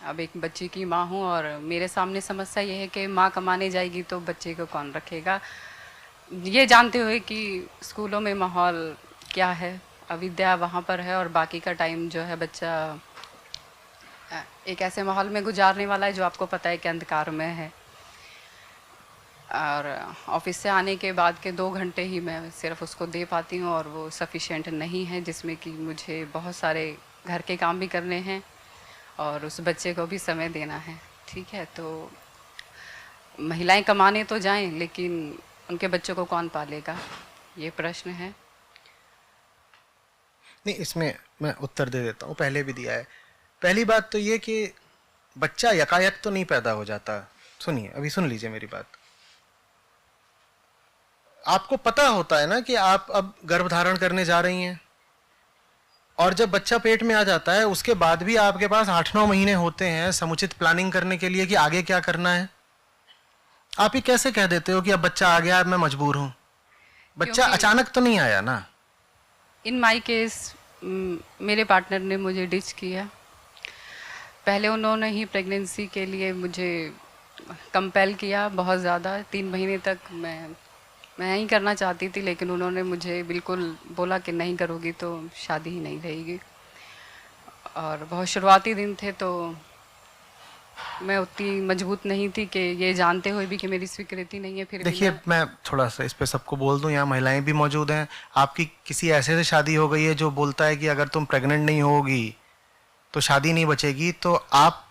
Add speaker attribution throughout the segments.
Speaker 1: अब एक बच्चे की माँ हूँ और मेरे सामने समस्या ये है कि माँ कमाने जाएगी तो बच्चे को कौन रखेगा, ये जानते हुए कि स्कूलों में माहौल क्या है, अविद्या वहाँ पर है और बाकी का टाइम जो है बच्चा एक ऐसे माहौल में गुजारने वाला है जो आपको पता है कि अंधकार में है। और ऑफिस से आने के बाद के 2 घंटे ही मैं सिर्फ उसको दे पाती हूँ और वो सफिशिएंट नहीं है, जिसमें कि मुझे बहुत सारे घर के काम भी करने हैं और उस बच्चे को भी समय देना है। ठीक है, तो महिलाएं कमाने तो जाएं लेकिन उनके बच्चों को कौन पालेगा, ये प्रश्न है।
Speaker 2: नहीं, इसमें मैं उत्तर दे देता हूँ, पहले भी दिया है। पहली बात तो ये कि बच्चा यकायक तो नहीं पैदा हो जाता। सुनिए, अभी सुन लीजिए मेरी बात। आपको पता होता है ना कि आप अब गर्भ धारण करने जा रही हैं, और जब बच्चा पेट में आ जाता है उसके बाद भी आपके पास 8-9 महीने होते हैं समुचित प्लानिंग करने के लिए कि आगे क्या करना है। आप ही कैसे कह देते हो कि अब बच्चा आ गया, अब मैं मजबूर हूं? बच्चा
Speaker 1: क्योंकि
Speaker 2: अचानक तो नहीं आया ना।
Speaker 1: इन माई केस मेरे पार्टनर ने मुझे डिच किया। पहले उन्होंने ही प्रेगनेंसी के लिए मुझे कंपेल किया बहुत ज़्यादा। 3 महीने तक मैं ही करना चाहती थी, लेकिन उन्होंने मुझे बिल्कुल बोला कि नहीं करोगी तो शादी ही नहीं रहेगी। और बहुत शुरुआती दिन थे तो मैं उतनी मजबूत नहीं थी कि ये जानते हुए भी कि मेरी स्वीकृति नहीं है, फिर भी
Speaker 2: देखिए, मैं थोड़ा सा इस पे सबको बोल दूं, यहाँ महिलाएं भी मौजूद हैं। आपकी किसी ऐसे से शादी हो गई है जो बोलता है कि अगर तुम प्रेग्नेंट नहीं होगी तो शादी नहीं बचेगी, तो आप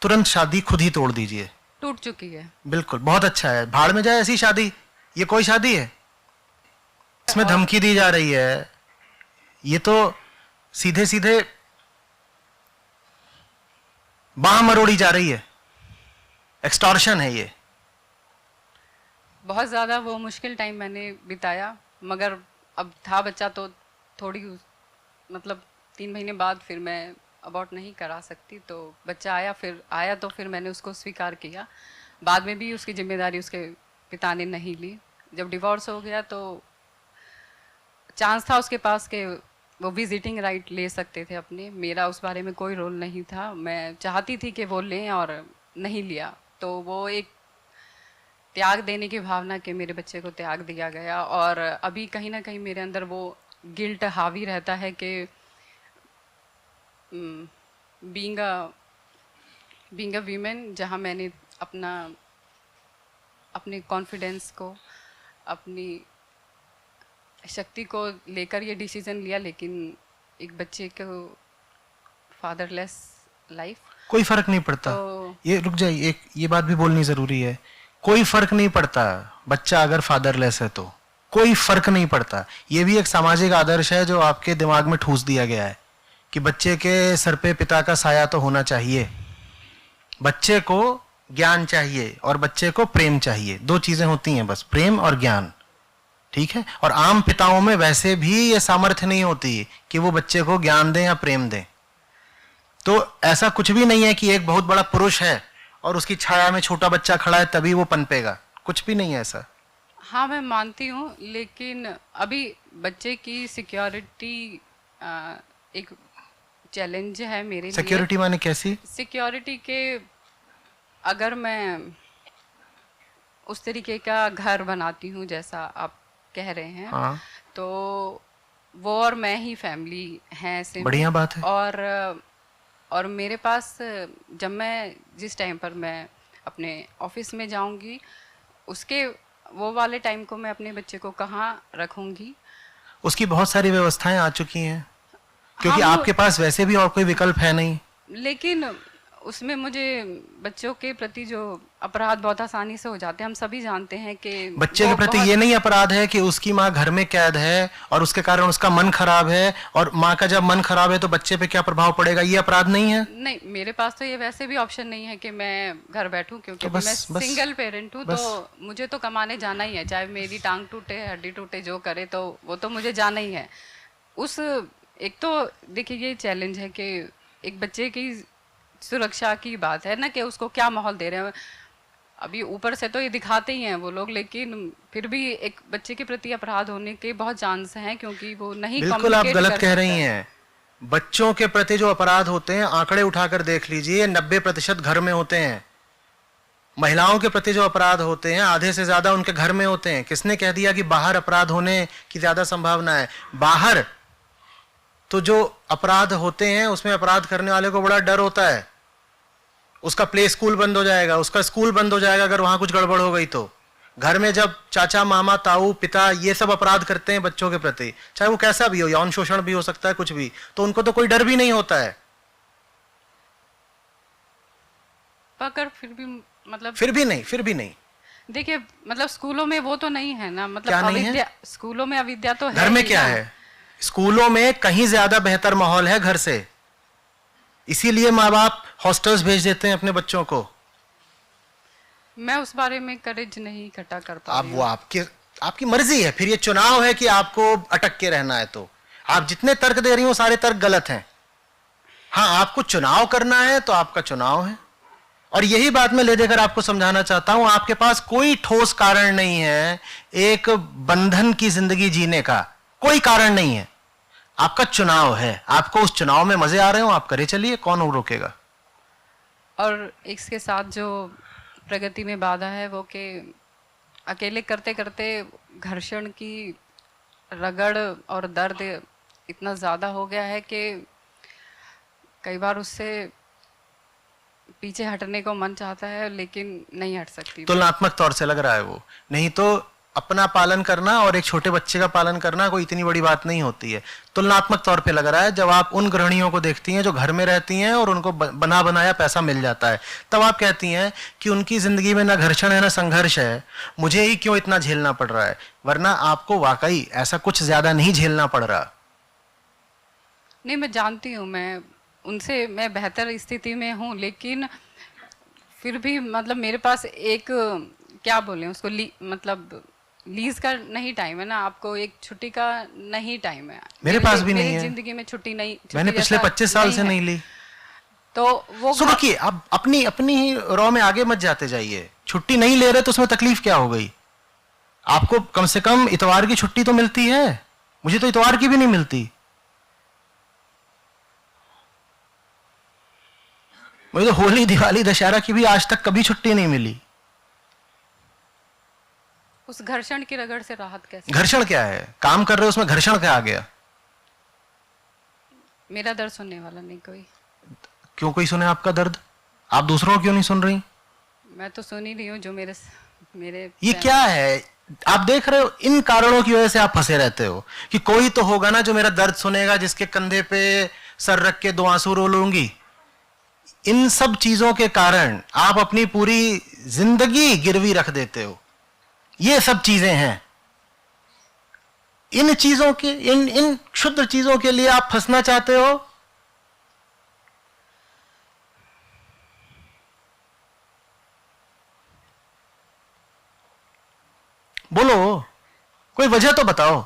Speaker 2: तुरंत शादी खुद ही तोड़ दीजिए।
Speaker 1: टूट चुकी है।
Speaker 2: बिल्कुल, बहुत अच्छा है, भाड़ में जाए ऐसी शादी। ये कोई शादी है? इसमें
Speaker 1: और
Speaker 2: धमकी दी जा रही है। ये तो सीधे सीधे बाह मरोड़ी जा रही है, एक्सटॉर्शन है ये।
Speaker 1: बहुत ज़्यादा वो मुश्किल टाइम मैंने बिताया, मगर अब था बच्चा तो थोड़ी मतलब 3 महीने बाद फिर मैं अबॉर्ट नहीं करा सकती, तो बच्चा आया तो फिर मैंने उसको स्वीकार किया। बाद में भी उसकी जिम्मेदारी उसके पिता ने नहीं ली। जब डिवोर्स हो गया तो चांस था उसके पास कि वो विजिटिंग राइट ले सकते थे अपने, मेरा उस बारे में कोई रोल नहीं था। मैं चाहती थी कि वो लें और नहीं लिया, तो वो एक त्याग देने की भावना के मेरे बच्चे को त्याग दिया गया। और अभी कहीं ना कहीं मेरे अंदर वो गिल्ट हावी रहता है कि बीइंग अ वीमेन, जहाँ मैंने अपने कॉन्फिडेंस को, अपनी शक्ति को लेकर ये डिसीजन लिया, लेकिन एक बच्चे को फादरलेस लाइफ।
Speaker 2: कोई फर्क नहीं पड़ता।
Speaker 1: तो
Speaker 2: ये रुक जाइए, एक ये बात भी बोलनी जरूरी है। कोई फर्क नहीं पड़ता बच्चा अगर फादरलेस है तो, कोई फर्क नहीं पड़ता। ये भी एक सामाजिक आदर्श है जो आपके दिमाग में ठूस दिया गया है कि बच्चे के सर पे पिता का साया तो होना चाहिए। बच्चे को ज्ञान चाहिए और बच्चे को प्रेम चाहिए, 2 चीजें होती हैं बस, प्रेम और ज्ञान। ठीक है, और आम पिताओं में वैसे भी ये सामर्थ्य नहीं होती कि वो बच्चे को ज्ञान दें या प्रेम दें। तो ऐसा कुछ भी नहीं है कि एक बहुत बड़ा पुरुष है और उसकी छाया में छोटा बच्चा खड़ा है तभी वो पनपेगा, कुछ भी नहीं है ऐसा।
Speaker 1: हाँ, मैं मानती हूँ, लेकिन अभी बच्चे की सिक्योरिटी एक चैलेंज है मेरे लिए।
Speaker 2: सिक्योरिटी माने कैसी?
Speaker 1: सिक्योरिटी के अगर मैं उस तरीके का घर बनाती हूँ जैसा आप कह रहे हैं,
Speaker 2: हाँ,
Speaker 1: तो वो और मैं ही फैमिली हैं ऐसे में।
Speaker 2: बढ़िया बात है।
Speaker 1: और मेरे पास जब मैं जिस टाइम पर मैं अपने ऑफिस में जाऊंगी, उसके वो वाले टाइम को मैं अपने बच्चे को कहाँ रखूंगी?
Speaker 2: उसकी बहुत सारी व्यवस्थाएं आ चुकी हैं,
Speaker 1: हाँ
Speaker 2: क्योंकि
Speaker 1: वो,
Speaker 2: आपके पास वैसे भी और कोई विकल्प है नहीं।
Speaker 1: लेकिन उसमें मुझे बच्चों के प्रति जो अपराध बहुत आसानी से हो जाते हैं, हम सभी जानते हैं कि
Speaker 2: बच्चे
Speaker 1: वो
Speaker 2: के प्रति
Speaker 1: बहुत।
Speaker 2: ये नहीं अपराध है कि उसकी माँ घर में कैद है और उसके कारण उसका मन खराब है, और माँ का जब मन खराब है तो बच्चे पे क्या प्रभाव पड़ेगा, ये अपराध नहीं है।
Speaker 1: नहीं, मेरे पास तो ये वैसे भी ऑप्शन नहीं है कि मैं घर बैठूं, क्योंकि
Speaker 2: तो
Speaker 1: अभी मैं
Speaker 2: बस बस
Speaker 1: सिंगल पेरेंट हूँ।
Speaker 2: बस
Speaker 1: तो मुझे तो कमाने जाना ही है, चाहे मेरी टांग टूटे हड्डी टूटे जो करे, तो वो तो मुझे जाना ही है। उस एक तो देखिए ये चैलेंज है कि एक बच्चे की सुरक्षा की बात है ना, कि उसको क्या माहौल दे रहे हैं। अभी ऊपर से तो ये दिखाते ही हैं वो लोग, लेकिन फिर भी एक बच्चे के प्रति अपराध होने के बहुत चांस हैं, क्योंकि वो नहीं
Speaker 2: बिल्कुल आप
Speaker 1: कम्युनिकेट
Speaker 2: गलत
Speaker 1: कर
Speaker 2: कह
Speaker 1: सकता
Speaker 2: रही
Speaker 1: है।
Speaker 2: हैं। बच्चों के प्रति जो अपराध होते हैं, आंकड़े उठाकर देख लीजिए, 90% घर में होते हैं। महिलाओं के प्रति जो अपराध होते हैं, आधे से ज्यादा उनके घर में होते हैं। किसने कह दिया कि बाहर अपराध होने की ज्यादा संभावना है? बाहर तो जो अपराध होते हैं उसमें अपराध करने वाले को बड़ा डर होता है, उसका प्ले स्कूल बंद हो जाएगा, उसका स्कूल बंद हो जाएगा अगर वहां कुछ गड़बड़ हो गई तो। घर में जब चाचा, मामा, ताऊ, पिता ये सब अपराध करते हैं बच्चों के प्रति, चाहे वो कैसा भी हो, यौन शोषण भी हो सकता है, कुछ भी, तो उनको तो कोई डर भी नहीं होता है।
Speaker 1: पर फिर भी मतलब
Speaker 2: फिर भी नहीं
Speaker 1: देखिए, मतलब स्कूलों में वो तो नहीं है ना, मतलब
Speaker 2: क्या नहीं
Speaker 1: अविद्या,
Speaker 2: है?
Speaker 1: स्कूलों में अविद्या तो है।
Speaker 2: घर में
Speaker 1: ही
Speaker 2: क्या
Speaker 1: ना।
Speaker 2: है? स्कूलों में कहीं ज्यादा बेहतर माहौल है घर से, इसीलिए माँ बाप हॉस्टल्स भेज देते हैं अपने बच्चों को।
Speaker 1: मैं उस बारे में करेज नहीं इकट्ठा कर पा
Speaker 2: आप
Speaker 1: रही
Speaker 2: वो
Speaker 1: हूँ।
Speaker 2: आपकी मर्जी है, फिर ये चुनाव है कि आपको अटक के रहना है। तो आप जितने तर्क दे रही हो सारे तर्क गलत हैं। हाँ, आपको चुनाव करना है तो आपका चुनाव है, और यही बात मैं ले देकर आपको समझाना चाहता हूं। आपके पास कोई ठोस कारण नहीं है एक बंधन की जिंदगी जीने का, कोई कारण नहीं है। आपका चुनाव है, आपको उस चुनाव में मजे आ रहे हो, आप करे चलिए, कौन रोकेगा।
Speaker 1: और इसके साथ जो प्रगति में बाधा है वो कि अकेले करते करते घर्षण की रगड़ और दर्द इतना ज़्यादा हो गया है कि कई बार उससे पीछे हटने को मन चाहता है, लेकिन नहीं हट सकती।
Speaker 2: तुलनात्मक तौर से लग रहा है वो, नहीं तो अपना पालन करना और एक छोटे बच्चे का पालन करना कोई इतनी बड़ी बात नहीं होती है। तुलनात्मक तौर पे लग रहा है। जब आप उन गृहिणियों को देखती हैं जो घर में रहती हैं और उनको बना बनाया पैसा मिल जाता है, तब आप कहती हैं कि उनकी जिंदगी में ना घर्षण है ना संघर्ष है, मुझे ही क्यों इतना झेलना पड़ रहा है। वरना आपको वाकई ऐसा कुछ ज्यादा नहीं झेलना पड़ रहा।
Speaker 1: नहीं, मैं जानती हूँ, मैं बेहतर स्थिति में हूँ, लेकिन फिर भी मतलब मेरे पास एक, क्या बोले उसको, मतलब लीज का नहीं टाइम है ना, आपको एक छुट्टी का नहीं टाइम है।
Speaker 2: मेरे पास भी नहीं है,
Speaker 1: मेरी जिंदगी में छुट्टी नहीं,
Speaker 2: मैंने पिछले 25 साल से नहीं ली।
Speaker 1: तो वो
Speaker 2: रुकिए, अब अपनी ही रॉ में आगे मत जाते जाइए। छुट्टी नहीं ले रहे तो उसमें तकलीफ क्या हो गई? आपको कम से कम इतवार की छुट्टी तो मिलती है, मुझे तो इतवार की भी नहीं मिलती। मुझे तो होली, दिवाली, दशहरा की भी आज तक कभी छुट्टी नहीं मिली।
Speaker 1: उस घर्षण की रगड़ से राहत कैसे?
Speaker 2: घर्षण क्या है? काम कर रहे हो उसमें घर्षण क्या आ गया?
Speaker 1: मेरा दर्द सुनने वाला नहीं कोई।
Speaker 2: क्यों कोई सुने आपका दर्द? आप दूसरों को क्यों नहीं सुन रही?
Speaker 1: मैं तो सुन ही रही हूँ जो मेरे
Speaker 2: ये क्या है? आप देख रहे हो, इन कारणों की वजह से आप फंसे रहते हो कि कोई तो होगा ना जो मेरा दर्द सुनेगा, जिसके कंधे पे सर रख के 2 आंसू रो लूंगी। इन सब चीजों के कारण आप अपनी पूरी जिंदगी गिरवी रख देते हो। ये सब चीजें हैं, इन चीजों के, इन क्षुद्र चीजों के लिए आप फंसना चाहते हो। बोलो, कोई वजह तो बताओ।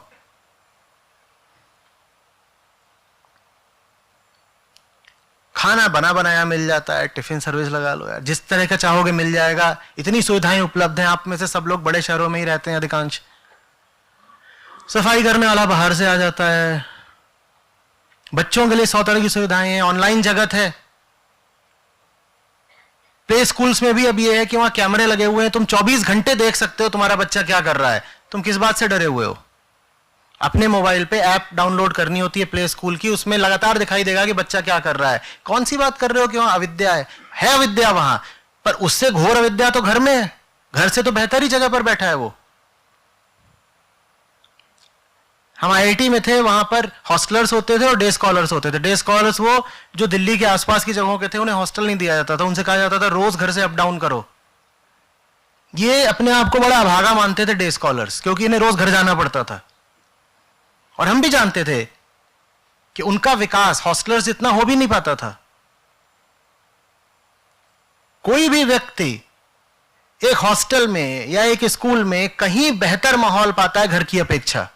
Speaker 2: खाना बना बनाया मिल जाता है, टिफिन सर्विस लगा लो यार, जिस तरह का चाहोगे मिल जाएगा। इतनी सुविधाएं उपलब्ध हैं। आप में से सब लोग बड़े शहरों में ही रहते हैं अधिकांश। सफाई करने वाला बाहर से आ जाता है, बच्चों के लिए 100 तरह की सुविधाएं हैं, ऑनलाइन जगत है। प्ले स्कूल्स में भी अब ये है कि वहां कैमरे लगे हुए हैं, तुम 24 घंटे देख सकते हो तुम्हारा बच्चा क्या कर रहा है। तुम किस बात से डरे हुए हो? अपने मोबाइल पे ऐप डाउनलोड करनी होती है प्ले स्कूल की, उसमें लगातार दिखाई देगा कि बच्चा क्या कर रहा है। कौन सी बात कर रहे हो कि वहां अविद्या है अविद्या वहां, पर उससे घोर अविद्या तो घर में है। घर से तो बेहतर ही जगह पर बैठा है वो। हम IIT में थे, वहां पर हॉस्टलर्स होते थे और डे स्कॉलर्स होते थे। डे स्कॉलर्स वो जो दिल्ली के आसपास की जगहों के थे, उन्हें हॉस्टल नहीं दिया जाता था, उनसे कहा जाता था रोज घर से अप डाउन करो। ये अपने आप को बड़ा अभागा मानते थे डे स्कॉलर्स, क्योंकि इन्हें रोज घर जाना पड़ता था। और हम भी जानते थे कि उनका विकास हॉस्टलर्स इतना हो भी नहीं पाता था। कोई भी व्यक्ति एक हॉस्टल में या एक स्कूल में कहीं बेहतर माहौल पाता है घर की अपेक्षा।